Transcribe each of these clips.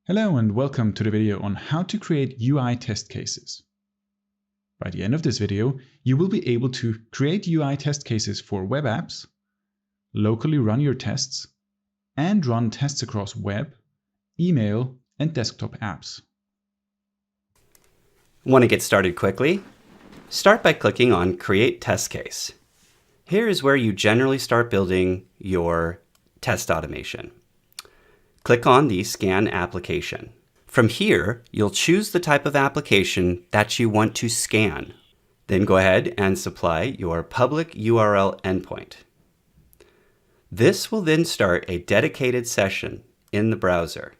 Hello and welcome to the video on how to create UI test cases. By the end of this video, you will be able to create UI test cases for web apps, locally run your tests, and run tests across web, email, and desktop apps. Want to get started quickly? Start by clicking on Create Test Case. Here is where you generally start building your test automation. Click on the Scan application. From here, you'll choose the type of application that you want to scan. Then go ahead and supply your public URL endpoint. This will then start a dedicated session in the browser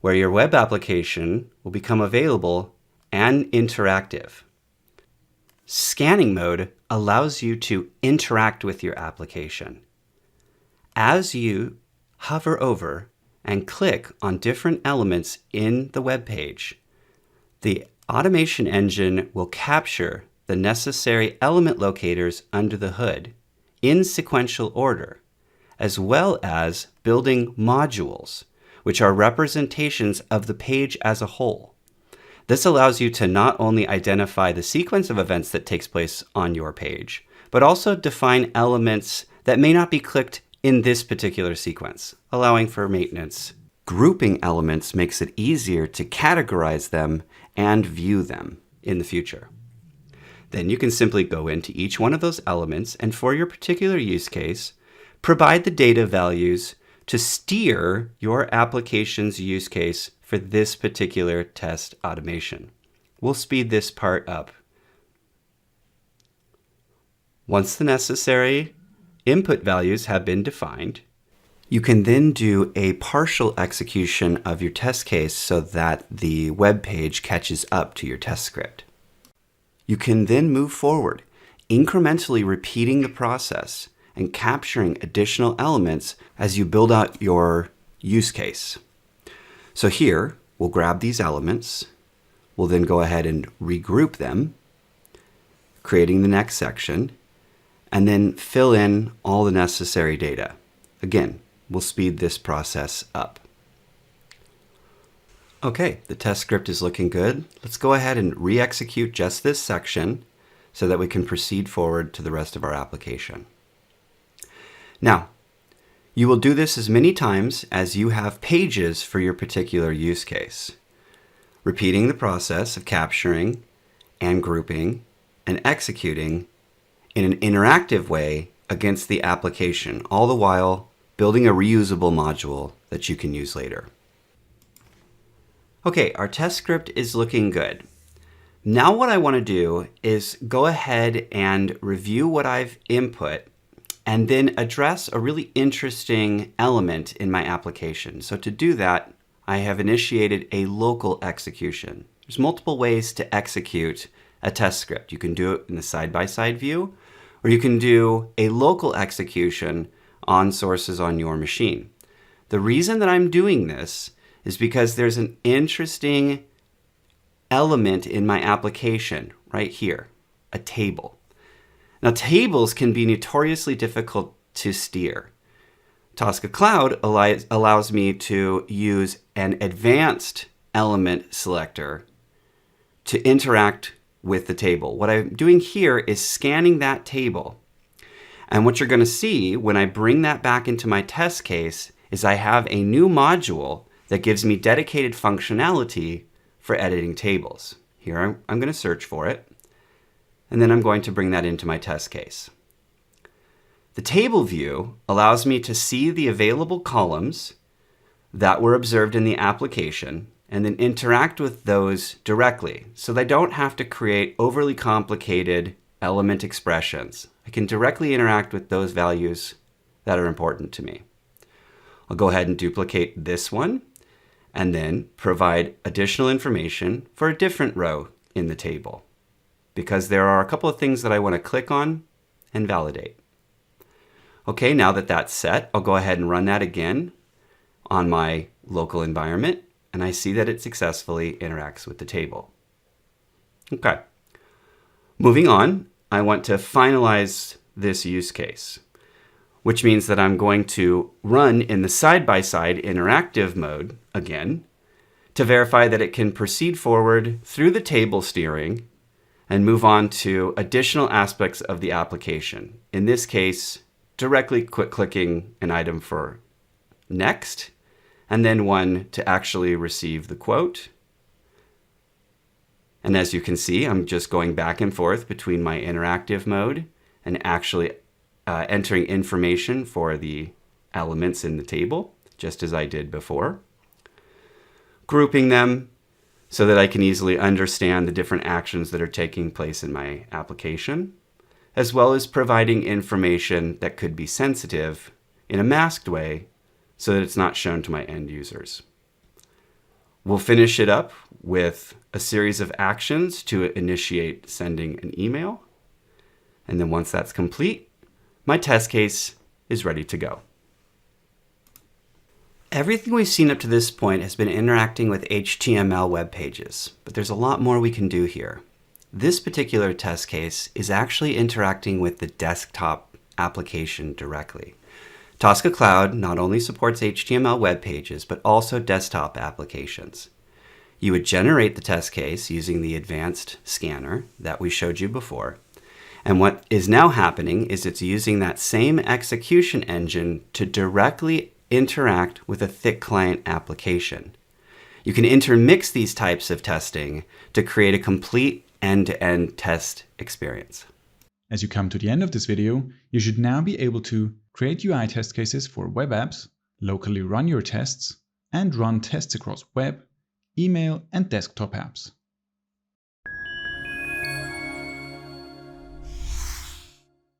where your web application will become available and interactive. Scanning mode allows you to interact with your application. As you hover over and click on different elements in the web page, the automation engine will capture the necessary element locators under the hood in sequential order, as well as building modules, which are representations of the page as a whole. This allows you to not only identify the sequence of events that takes place on your page, but also define elements that may not be clicked in this particular sequence, allowing for maintenance. Grouping elements makes it easier to categorize them and view them in the future. Then you can simply go into each one of those elements and for your particular use case, provide the data values to steer your application's use case for this particular test automation. We'll speed this part up. Once the necessary input values have been defined, you can then do a partial execution of your test case so that the web page catches up to your test script. You can then move forward, incrementally repeating the process and capturing additional elements as you build out your use case. So here, we'll grab these elements. We'll then go ahead and regroup them, creating the next section, and then fill in all the necessary data. Again, we'll speed this process up. Okay, the test script is looking good. Let's go ahead and re-execute just this section so that we can proceed forward to the rest of our application. Now, you will do this as many times as you have pages for your particular use case, repeating the process of capturing and grouping and executing in an interactive way against the application, all the while building a reusable module that you can use later. Okay, our test script is looking good. Now what I want to do is go ahead and review what I've input and then address a really interesting element in my application. So to do that, I have initiated a local execution. There's multiple ways to execute a test script. You can do it in the side-by-side view, or you can do a local execution on sources on your machine. The reason that I'm doing this is because there's an interesting element in my application right here, a table. Now, tables can be notoriously difficult to steer. Tosca Cloud allows me to use an advanced element selector to interact with the table. What I'm doing here is scanning that table. And what you're going to see when I bring that back into my test case is I have a new module that gives me dedicated functionality for editing tables. Here I'm going to search for it, and then I'm going to bring that into my test case. The table view allows me to see the available columns that were observed in the application and then interact with those directly so that I don't have to create overly complicated element expressions. I can directly interact with those values that are important to me. I'll go ahead and duplicate this one and then provide additional information for a different row in the table because there are a couple of things that I want to click on and validate. Okay, now that that's set, I'll go ahead and run that again on my local environment, and I see that it successfully interacts with the table. Okay, moving on, I want to finalize this use case. which means that I'm going to run in the side-by-side interactive mode again, to verify that it can proceed forward through the table steering and move on to additional aspects of the application. In this case, directly clicking an item for next, and then one to actually receive the quote. And as you can see, I'm just going back and forth between my interactive mode and actually entering information for the elements in the table, just as I did before. Grouping them so that I can easily understand the different actions that are taking place in my application, as well as providing information that could be sensitive in a masked way so that it's not shown to my end users. We'll finish it up with a series of actions to initiate sending an email. And then once that's complete, my test case is ready to go. Everything we've seen up to this point has been interacting with HTML web pages, but there's a lot more we can do here. This particular test case is actually interacting with the desktop application directly. Tosca Cloud not only supports HTML web pages, but also desktop applications. You would generate the test case using the advanced scanner that we showed you before. And what is now happening is it's using that same execution engine to directly interact with a thick client application. You can intermix these types of testing to create a complete end-to-end test experience. As you come to the end of this video, you should now be able to create UI test cases for web apps, locally run your tests, and run tests across web, email, and desktop apps.